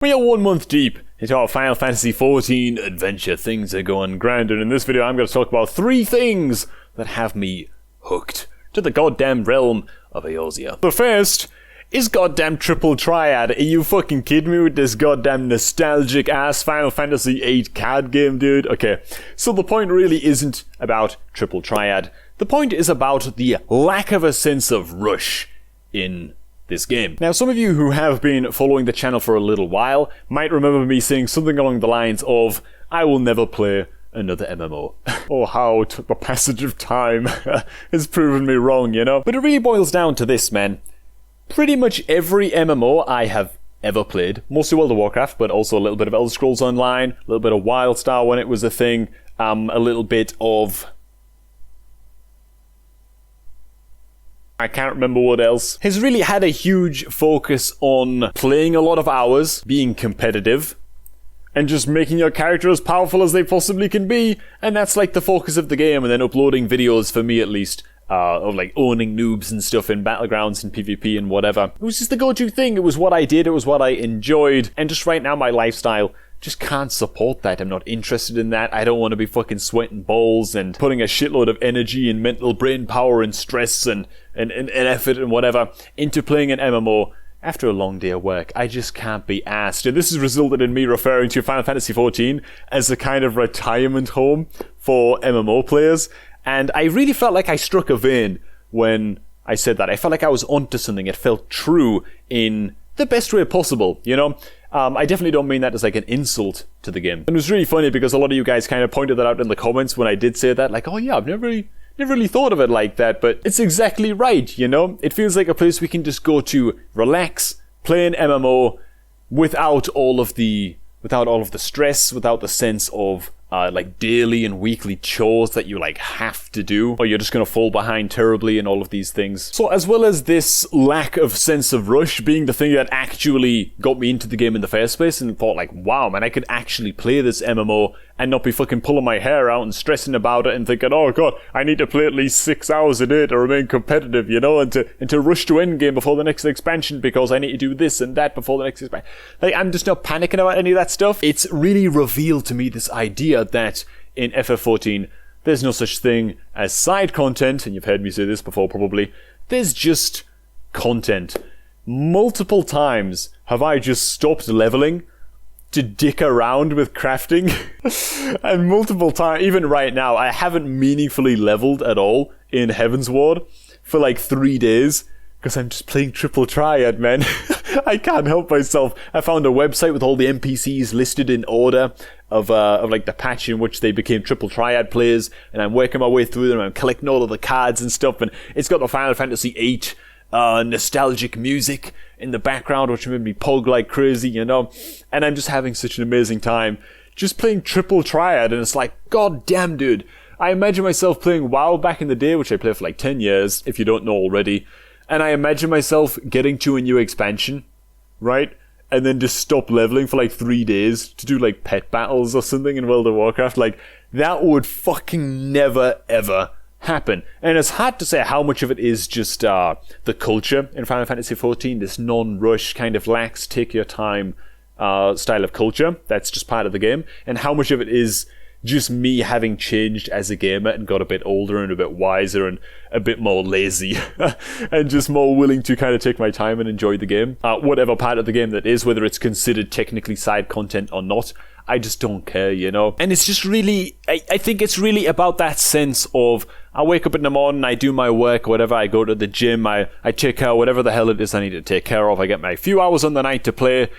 We are 1 month deep into our Final Fantasy XIV adventure. Things are going grand, and in this video I'm going to talk about 3 things that have me hooked to the goddamn realm of Eorzea. The first is goddamn triple triad. Are you fucking kidding me with this goddamn nostalgic ass Final Fantasy VIII card game, dude? Okay, so the point really isn't about triple triad. The point is about the lack of a sense of rush in this game. Now, some of you who have been following the channel for a little while might remember me saying something along the lines of, I will never play another MMO. Or how the passage of time has proven me wrong, you know? But it really boils down to this, man. Pretty much every MMO I have ever played, mostly World of Warcraft, but also a little bit of Elder Scrolls Online, a little bit of WildStar when it was a thing, a little bit of... I can't remember what else, has really had a huge focus on playing a lot of hours, being competitive, and just making your character as powerful as they possibly can be, and that's like the focus of the game, and then uploading videos, for me at least, of like owning noobs and stuff in Battlegrounds and PvP and whatever. It was just the go-to thing, it was what I did, it was what I enjoyed, and just right now my lifestyle just can't support that. I'm not interested in that. I don't want to be fucking sweating balls and putting a shitload of energy and mental brain power and stress and effort and whatever into playing an MMO after a long day of work. I just can't be asked. And this has resulted in me referring to Final Fantasy XIV as a kind of retirement home for MMO players. And I really felt like I struck a vein when I said that. I felt like I was onto something. It felt true in the best way possible, you know? I definitely don't mean that as like an insult to the game. And it was really funny because a lot of you guys kind of pointed that out in the comments when I did say that, like, oh yeah, I've never really thought of it like that, but it's exactly right, you know? It feels like a place we can just go to relax, play an MMO without all of the stress, without the sense of like daily and weekly chores that you like have to do, or you're just gonna fall behind terribly in all of these things. So as well as this lack of sense of rush being the thing that actually got me into the game in the first place and thought like, wow man, I could actually play this MMO and not be fucking pulling my hair out and stressing about it and thinking, oh god, I need to play at least 6 hours a day to remain competitive, you know, and to rush to endgame before the next expansion because I need to do this and that before the next expansion. Like, I'm just not panicking about any of that stuff. It's really revealed to me this idea that in FF14 there's no such thing as side content, and you've heard me say this before probably, there's just content. Multiple times have I just stopped leveling to dick around with crafting, and multiple times, even right now, I haven't meaningfully leveled at all in Heavensward for like 3 days, because I'm just playing triple triad, man. I can't help myself. I found a website with all the NPCs listed in order of like the patch in which they became triple triad players, and I'm working my way through them, and I'm collecting all of the cards and stuff, and it's got the Final Fantasy VIII nostalgic music in the background, which made me pog like crazy, you know, and I'm just having such an amazing time just playing triple triad, and it's like, god damn dude, I imagine myself playing WoW back in the day, which I played for like 10 years, if you don't know already, and I imagine myself getting to a new expansion, right? And then just stop leveling for like 3 days to do like pet battles or something in World of Warcraft. Like, that would fucking never ever happen. And it's hard to say how much of it is just the culture in Final Fantasy XIV, this non-rush kind of lax, take your time style of culture that's just part of the game, and how much of it is just me having changed as a gamer and got a bit older and a bit wiser and a bit more lazy and just more willing to kind of take my time and enjoy the game. Whatever part of the game that is, whether it's considered technically side content or not, I just don't care, you know? And it's just really, I think it's really about that sense of, I wake up in the morning, I do my work, whatever, I go to the gym, I take care of whatever the hell it is I need to take care of, I get my few hours on the night to play,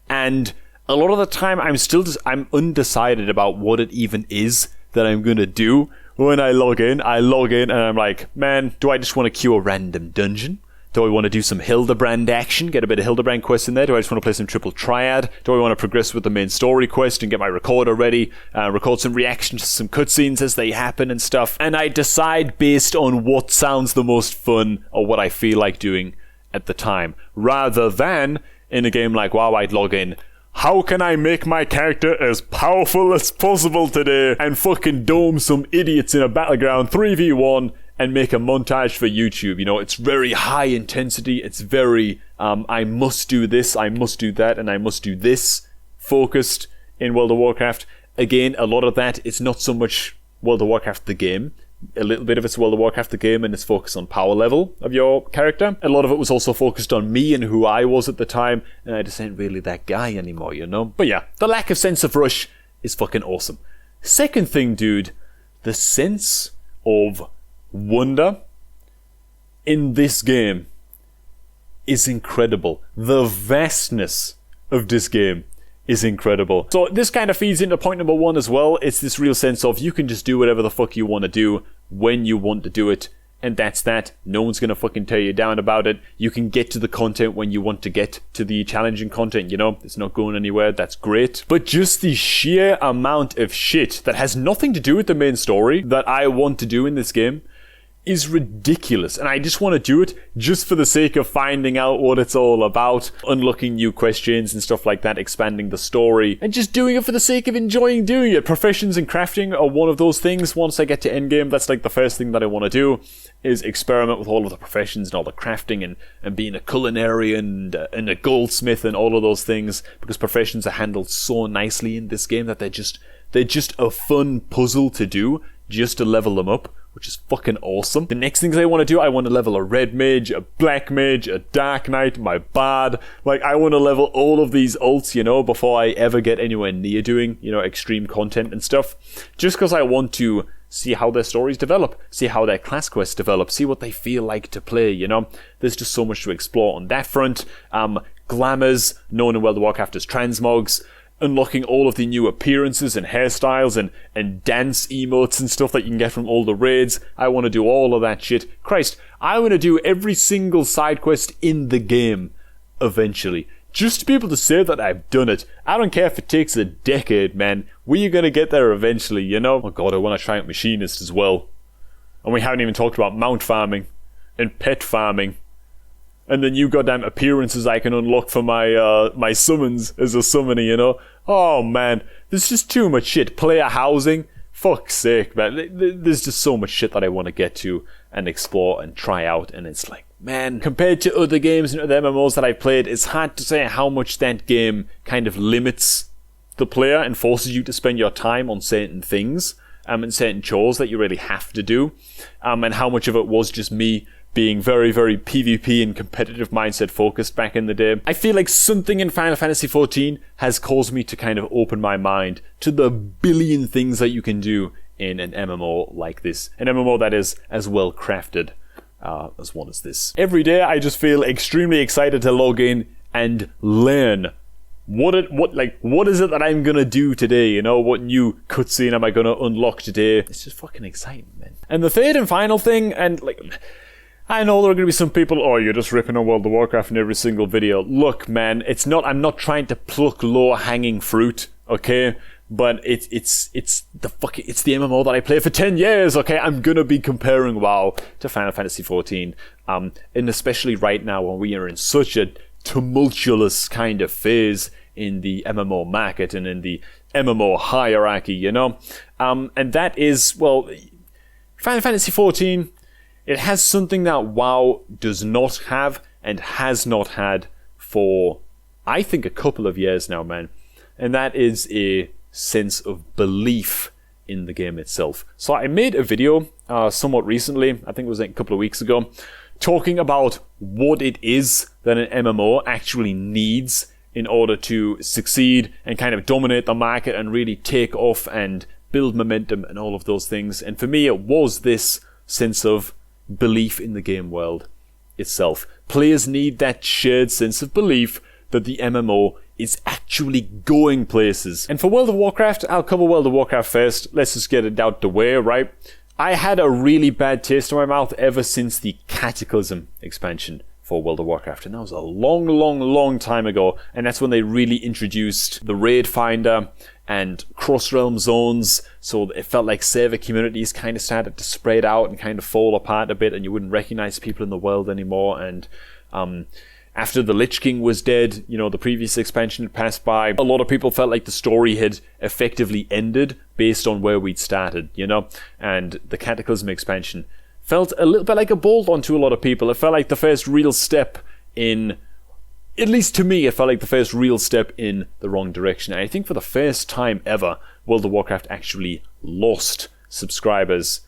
and a lot of the time I'm undecided about what it even is that I'm gonna do. When I log in and I'm like, man, do I just want to queue a random dungeon? Do I want to do some Hildebrand action, get a bit of Hildebrand quest in there? Do I just want to play some triple triad? Do I want to progress with the main story quest and get my recorder ready, record some reactions to some cutscenes as they happen and stuff? And I decide based on what sounds the most fun or what I feel like doing at the time, rather than in a game like WoW, I'd log in, how can I make my character as powerful as possible today and fucking dome some idiots in a battleground 3v1 and make a montage for YouTube. You know, it's very high intensity. It's very, I must do this, I must do that, and I must do this focused in World of Warcraft. Again, a lot of that, it's not so much World of Warcraft the game. A little bit of it's World of Warcraft the game and it's focused on power level of your character. A lot of it was also focused on me and who I was at the time, and I just ain't really that guy anymore, you know? But yeah, the lack of sense of rush is fucking awesome. Second thing, dude, the sense of wonder in this game is incredible. The vastness of this game is incredible. So this kind of feeds into point number one as well. It's this real sense of you can just do whatever the fuck you want to do when you want to do it, and that's that. No one's gonna fucking tear you down about it. You can get to the content when you want to get to the challenging content, you know? It's not going anywhere, that's great. But just the sheer amount of shit that has nothing to do with the main story that I want to do in this game is ridiculous, and I just want to do it just for the sake of finding out what it's all about, unlocking new questions and stuff like that, expanding the story, and just doing it for the sake of enjoying doing it. Professions and crafting are one of those things. Once I get to endgame, that's like the first thing that I want to do, is experiment with all of the professions and all the crafting and being a culinarian and a goldsmith and all of those things, because professions are handled so nicely in this game that they're just a fun puzzle to do, just to level them up, which is fucking awesome. The next things I want to do, I want to level a red mage, a black mage, a dark knight, my bard. Like, I want to level all of these ults, you know, before I ever get anywhere near doing, you know, extreme content and stuff. Just because I want to see how their stories develop, see how their class quests develop, see what they feel like to play, you know. There's just so much to explore on that front. Glamours, known in World of Warcraft as transmogs. Unlocking all of the new appearances and hairstyles and dance emotes and stuff that you can get from all the raids. I want to do all of that shit. Christ, I want to do every single side quest in the game eventually. Just to be able to say that I've done it. I don't care if it takes a decade, man. We're gonna get there eventually, you know? Oh god, I want to try out Machinist as well. And we haven't even talked about mount farming and pet farming. And the new goddamn appearances I can unlock for my summons as a summoner, you know? Oh man, there's just too much shit. Player housing, fuck's sake, man. There's just so much shit that I want to get to and explore and try out, and it's like, man, compared to other games and other MMOs that I've played, it's hard to say how much that game kind of limits the player and forces you to spend your time on certain things and certain chores that you really have to do, and how much of it was just me being very, very PvP and competitive mindset focused back in the day. I feel like something in Final Fantasy XIV has caused me to kind of open my mind to the billion things that you can do in an MMO like this. An MMO that is as well crafted as one as this. Every day I just feel extremely excited to log in and learn what is it that I'm gonna do today, you know? What new cutscene am I gonna unlock today? It's just fucking exciting, man. And the third and final thing, and like, I know there are going to be some people, oh, you're just ripping on World of Warcraft in every single video. Look, man, I'm not trying to pluck low-hanging fruit, okay? But it's the MMO that I played for 10 years, okay? I'm going to be comparing WoW to Final Fantasy XIV. And especially right now when we are in such a tumultuous kind of phase in the MMO market and in the MMO hierarchy, you know? And that is, well, Final Fantasy XIV... it has something that WoW does not have and has not had for, I think, a couple of years now, man. And that is a sense of belief in the game itself. So I made a video somewhat recently, I think it was like a couple of weeks ago, talking about what it is that an MMO actually needs in order to succeed and kind of dominate the market and really take off and build momentum and all of those things. And for me, it was this sense of belief in the game world itself. Players need that shared sense of belief that the MMO is actually going places. And for World of Warcraft, I'll cover World of Warcraft first. Let's just get it out the way, right? I had a really bad taste in my mouth ever since the Cataclysm expansion for World of Warcraft, and that was a long, long, long time ago, and that's when they really introduced the Raid Finder and cross-realm zones, so it felt like server communities kind of started to spread out and kind of fall apart a bit, and you wouldn't recognize people in the world anymore. And after the Lich King was dead, you know, the previous expansion had passed by, a lot of people felt like the story had effectively ended based on where we'd started, you know, and the Cataclysm expansion felt a little bit like a bolt-on to a lot of people. It felt like the first real step in, at least to me, it felt like the first real step in the wrong direction. And I think for the first time ever, World of Warcraft actually lost subscribers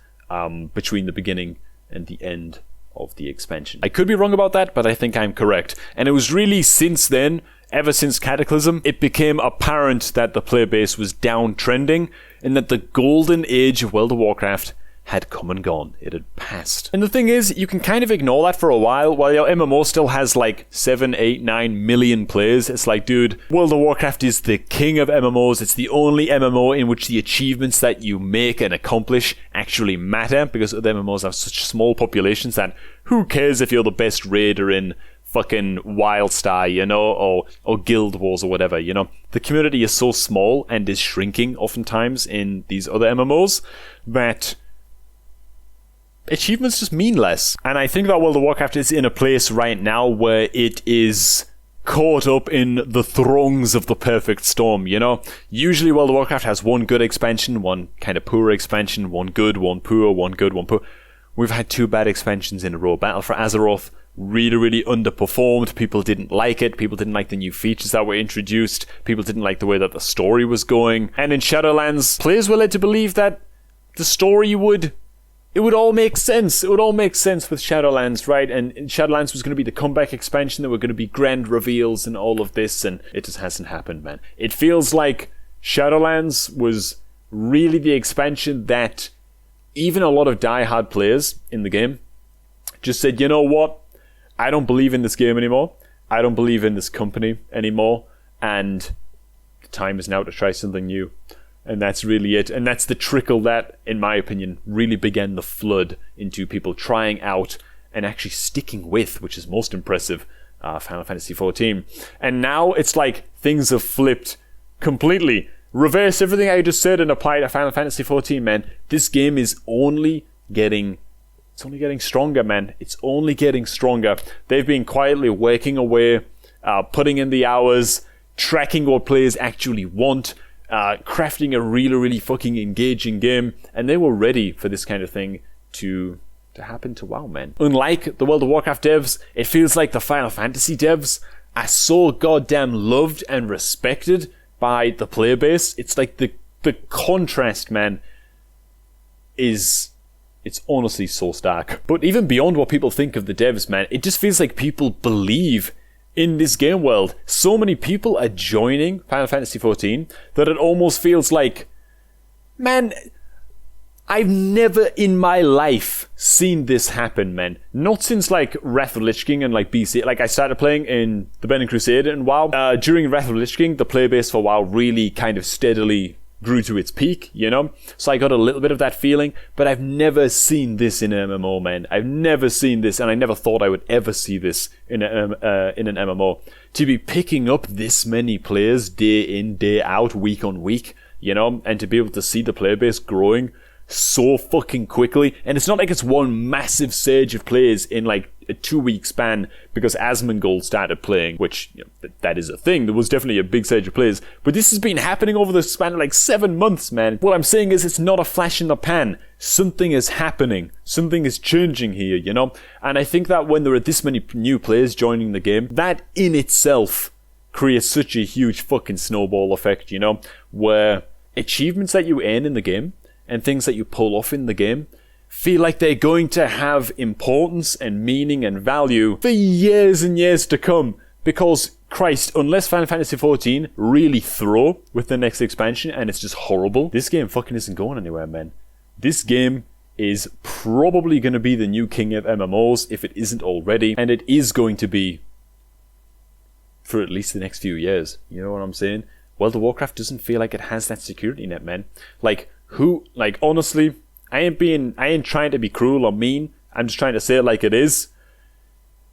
between the beginning and the end of the expansion. I could be wrong about that, but I think I'm correct. And it was really since then, ever since Cataclysm, it became apparent that the player base was downtrending and that the golden age of World of Warcraft had come and gone. It had passed. And the thing is, you can kind of ignore that for a while your MMO still has like 7, 8, 9 million players. It's like, dude, World of Warcraft is the king of MMOs. It's the only MMO in which the achievements that you make and accomplish actually matter, because other MMOs have such small populations that who cares if you're the best raider in fucking Wildstar, you know, or Guild Wars or whatever, you know. The community is so small and is shrinking oftentimes in these other MMOs that achievements just mean less. And I think that World of Warcraft is in a place right now where it is caught up in the throngs of the perfect storm, you know? Usually World of Warcraft has one good expansion, one kind of poor expansion, one good, one poor, one good, one poor. We've had 2 bad expansions in a row. Battle for Azeroth really underperformed. People didn't like it. People didn't like the new features that were introduced. People didn't like the way that the story was going. And in Shadowlands, players were led to believe that the story would all make sense. It would all make sense with Shadowlands, right? And Shadowlands was going to be the comeback expansion. There were going to be grand reveals and all of this, and it just hasn't happened, man. It feels like Shadowlands was really the expansion that even a lot of die-hard players in the game just said, you know what? I don't believe in this game anymore. I don't believe in this company anymore. And the time is now to try something new. And that's really it. And that's the trickle that, in my opinion, really began the flood into people trying out and actually sticking with, which is most impressive, Final Fantasy XIV. And now it's like things have flipped completely. Reverse everything I just said and apply to Final Fantasy XIV, man. This game is only getting stronger, man. It's only getting stronger. They've been quietly working away, putting in the hours, tracking what players actually want, crafting a really fucking engaging game, and they were ready for this kind of thing to happen to WoW, man. Unlike the World of Warcraft devs, it feels like the Final Fantasy devs are so goddamn loved and respected by the player base. It's like the contrast, man, it's honestly so stark. But even beyond what people think of the devs, man, it just feels like people believe in this game world. So many people are joining Final Fantasy XIV that it almost feels like, man, I've never in my life seen this happen, man. Not since like Wrath of the Lich King and like BC. Like I started playing in the Burning Crusade and WoW. During Wrath of the Lich King, the player base for WoW really kind of steadily grew to its peak, you know? So I got a little bit of that feeling, but I've never seen this in an MMO, man. I've never seen this, and I never thought I would ever see this in an MMO. To be picking up this many players day in, day out, week on week, you know? And to be able to see the player base growing so fucking quickly. And it's not like it's one massive surge of players in like a 2-week span because Asmongold started playing, which, you know, that is a thing. There was definitely a big surge of players, but this has been happening over the span of like 7 months, man. What I'm saying is it's not a flash in the pan. Something is happening. Something is changing here, you know? And I think that when there are this many new players joining the game, that in itself creates such a huge fucking snowball effect, you know? Where achievements that you earn in the game and things that you pull off in the game feel like they're going to have importance and meaning and value for years and years to come. Because, Christ, unless Final Fantasy XIV really throw with the next expansion and it's just horrible, this game fucking isn't going anywhere, man. This game is probably going to be the new king of MMOs if it isn't already, and it is going to be for at least the next few years. You know what I'm saying? World of Warcraft doesn't feel like it has that security net, man. Honestly, I ain't trying to be cruel or mean. I'm just trying to say it like it is.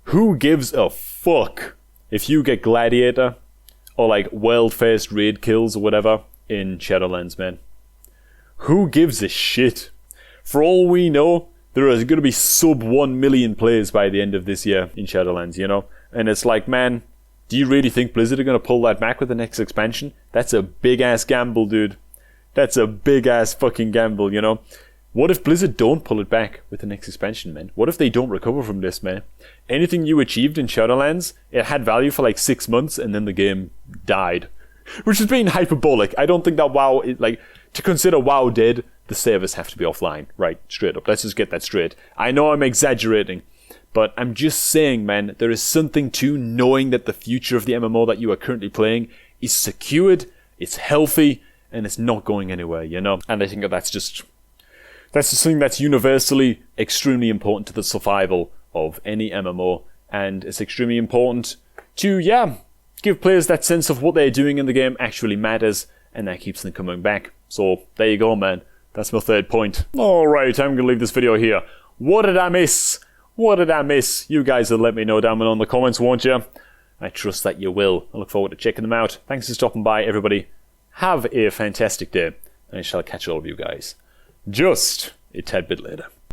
Who gives a fuck if you get Gladiator or like world first raid kills or whatever in Shadowlands, man? Who gives a shit? For all we know, there is going to be sub 1 million players by the end of this year in Shadowlands, you know? And it's like, man, do you really think Blizzard are going to pull that back with the next expansion? That's a big ass gamble, dude. That's a big ass fucking gamble, you know? What if Blizzard don't pull it back with the next expansion, man? What if they don't recover from this, man? Anything you achieved in Shadowlands, it had value for like 6 months and then the game died. Which is being hyperbolic. I don't think that WoW, to consider WoW dead, the servers have to be offline. Right, straight up. Let's just get that straight. I know I'm exaggerating, but I'm just saying, man, there is something to knowing that the future of the MMO that you are currently playing is secured, it's healthy, and it's not going anywhere, you know? And I think that's just something that's universally extremely important to the survival of any MMO, and it's extremely important to, give players that sense of what they're doing in the game actually matters, and that keeps them coming back. So, there you go, man. That's my third point. Alright, I'm gonna leave this video here. What did I miss? What did I miss? You guys will let me know down below in the comments, won't you? I trust that you will. I look forward to checking them out. Thanks for stopping by, everybody. Have a fantastic day, and I shall catch all of you guys just a tad bit later.